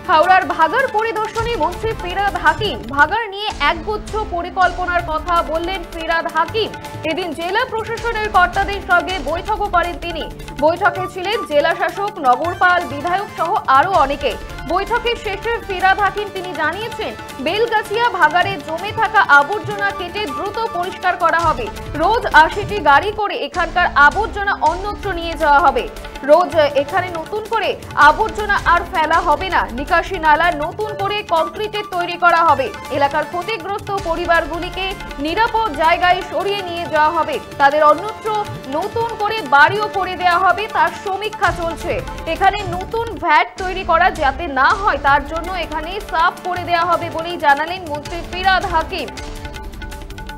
হাওড়ার ভাগার পরিদর্শনে মন্ত্রী ফিরহাদ হাকিম। ভাগার নিয়ে একগুচ্ছ পরিকল্পনার কথা বললেন ফিরহাদ হাকিম। এদিন জেলা প্রশাসনের কর্তাদের সঙ্গে বৈঠকও করেন তিনি। বৈঠকে ছিলেন জেলা শাসক, নগরপাল, বিধায়ক সহ আরো অনেকে। বৈঠকের শেষে ফিরহাদ হাকিম তিনি জানিয়েছেন, বেলগাছিয়া ভাগারে জমে থাকা আবর্জনা কেটে দ্রুত পরিষ্কার করা হবে। রোজ 80টি গাড়ি করে এখানকার আবর্জনা অন্যত্র নিয়ে যাওয়া হবে। রোজ এখানে নতুন করে আবর্জনা আর ফেলা হবে না। নিকাশি নালা নতুন করে কংক্রিটের তৈরি করা হবে। এলাকার ক্ষতিগ্রস্ত পরিবারগুলিকে নিরাপদ জায়গায় সরিয়ে নিয়ে যাওয়া হবে। তাদের অন্যত্র নতুন করে বাড়িও করে দেওয়া হবে, তার সমীক্ষা চলছে। এখানে নতুন ভ্যাট তৈরি করা যাতে না হয় তার জন্য এখানে সাফ করে দেওয়া হবে বলেই জানালেন মন্ত্রী ফিরহাদ হাকিম।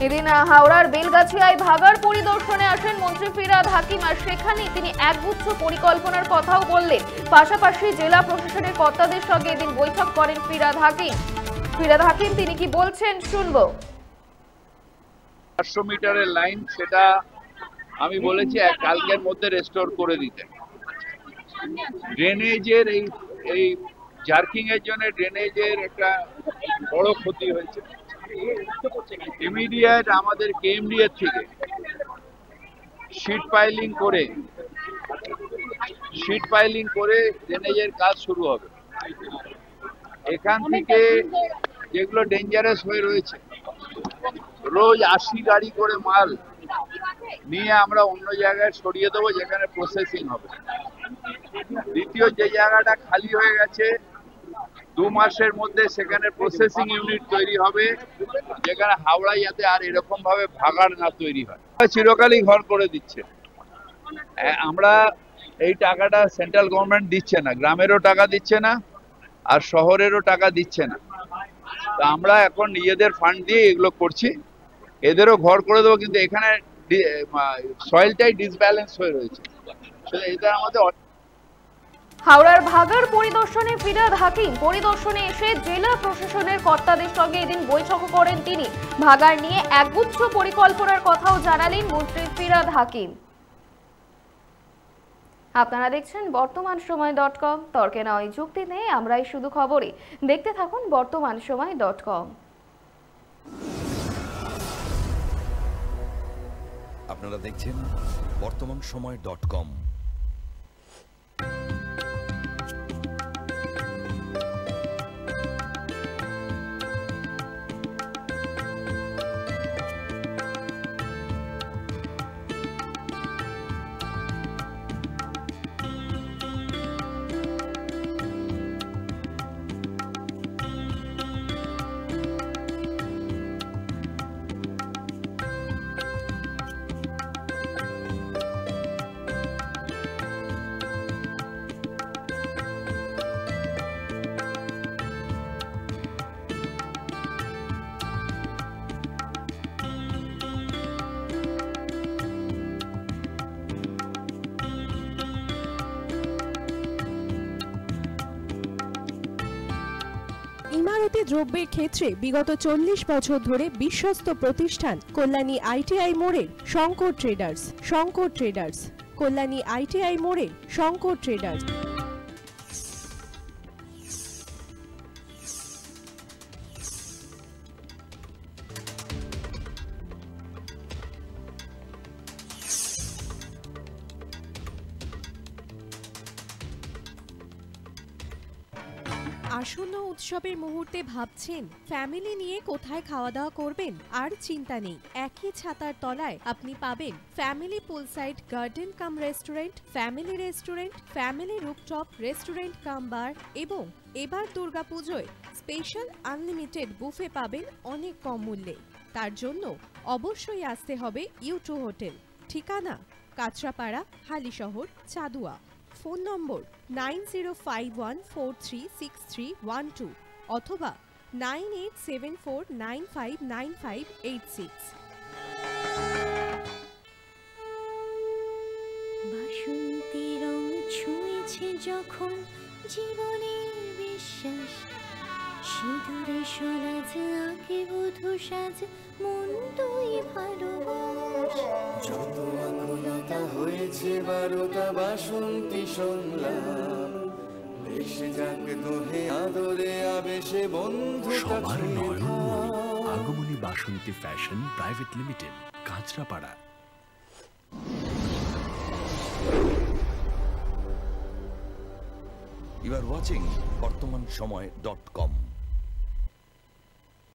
এদিন হাওড়ার বেলগাছিয়ায় ভাগার পরিদর্শনে আসেন মন্ত্রী ফিরহাদ হাকিম, আর সেখানে তিনি একগুচ্ছ পরিকল্পনার কথাও বললেন। পাশাপাশি জেলা প্রশাসনের কর্তাদের সঙ্গে এদিন বৈঠক করেন ফিরহাদ হাকিম। ফিরহাদ হাকিম তিনি কি বলছেন শুনবো। 400 মিটারের লাইন, সেটা আমি বলেছি কালকের মধ্যে রেস্টোর করে দিতে। ড্রেনেজের এই জার্কিং এর জন্য ড্রেনেজের একটা বড় ক্ষতি হয়েছে। ইমিডিয়েট আমাদের কেএমডিএ থেকে শিট পাইলিং করে ড্রেনেজের কাজ শুরু হবে। এখান থেকে যেগুলো ডেঞ্জারাস হয়ে রয়েছে, রোজ 80 গাড়ি করে মাল নিয়ে আমরা অন্য জায়গায় সরিয়ে দেবো, যেখানে প্রসেসিং হবে। দ্বিতীয়, যে জায়গাটা খালি হয়ে গেছে 2 মাসের মধ্যে সেখানে প্রসেসিং ইউনিট তৈরি হবে, যেখানে হাওড়ায় যাতে আর এরকম ভাবে ভাগাড় না তৈরি হয়। চিরকালই ঘর করে দিচ্ছে। আমরা এই টাকাটা সেন্ট্রাল গভর্নমেন্ট দিচ্ছে না, গ্রামেরও টাকা দিচ্ছে না আর শহরেরও টাকা দিচ্ছে না। তো আমরা এখন নিজেদের ফান্ড দিয়ে এগুলো করছি। এদেরও ঘর করে দেবো, কিন্তু এখানে সয়েলটাই ডিসব্যালেন্স হয়ে রয়েছে। এটা আমাদের হাওড়ার ভাগার পরিদর্শনে ফিরহাদ হাকিম। পরিদর্শনে এসে জেলা প্রশাসনের কর্তাদের সঙ্গে এদিন বৈঠক করেন তিনি। ভাগার নিয়ে একগুচ্ছ পরিকল্পনার কথাও জানালেন মন্ত্রী ফিরহাদ হাকিম। আপনারা দেখছেন বর্তমানসময়.com। তর্কে নয়, যুক্তি নেই, আমরাই শুধু খবরে। দেখতে থাকুন বর্তমানসময়.com। আপনারা দেখছেন বর্তমানসময়.com। ইমারতি দ্রব্যের ক্ষেত্রে বিগত 40 বছর ধরে বিশ্বস্ত প্রতিষ্ঠান কল্যাণী আইটিআই মোড়ের শঙ্কর ট্রেডার্স। কল্যাণী আইটিআই মোড়ের শঙ্কর ট্রেডার্স। আসন্ন উৎসবের মুহূর্তে ভাবছেন ফ্যামিলি নিয়ে কোথায় খাওয়া দাওয়া করবেন? আর চিন্তা নেই, একই ছাতার তলায় আপনি পাবেন family poolside garden cum restaurant, family rooftop restaurant cum bar, এবং এবার দুর্গাপুজোয় স্পেশাল আনলিমিটেড বুফে পাবেন অনেক কম মূল্যে। তার জন্য অবশ্যই আসতে হবে ইউ2 হোটেল। ঠিকানা কাঁচরাপাড়া, হালিশহর, চাদুয়া। ফোন নম্বর 9051436312 অথবা 9874959586। বাসন্তী রং ছুঁয়েছে যখন জীবনের বিশ্বাস, সিঁদুরে সরাজ আঁকে বধূ সাজ, মন তুই ভালোবাস। যত আকুলতা হয়েছে বারোটা বাসন্তী সংলাপ, মিশে যাক দোহে আদরে আবেশে বন্ধুতা সবার ছুঁয়ে নয়নমণি থাক। Agomoni Basanti fashion private limited, Kanchrapara. You are watching BortomanSomoy.com.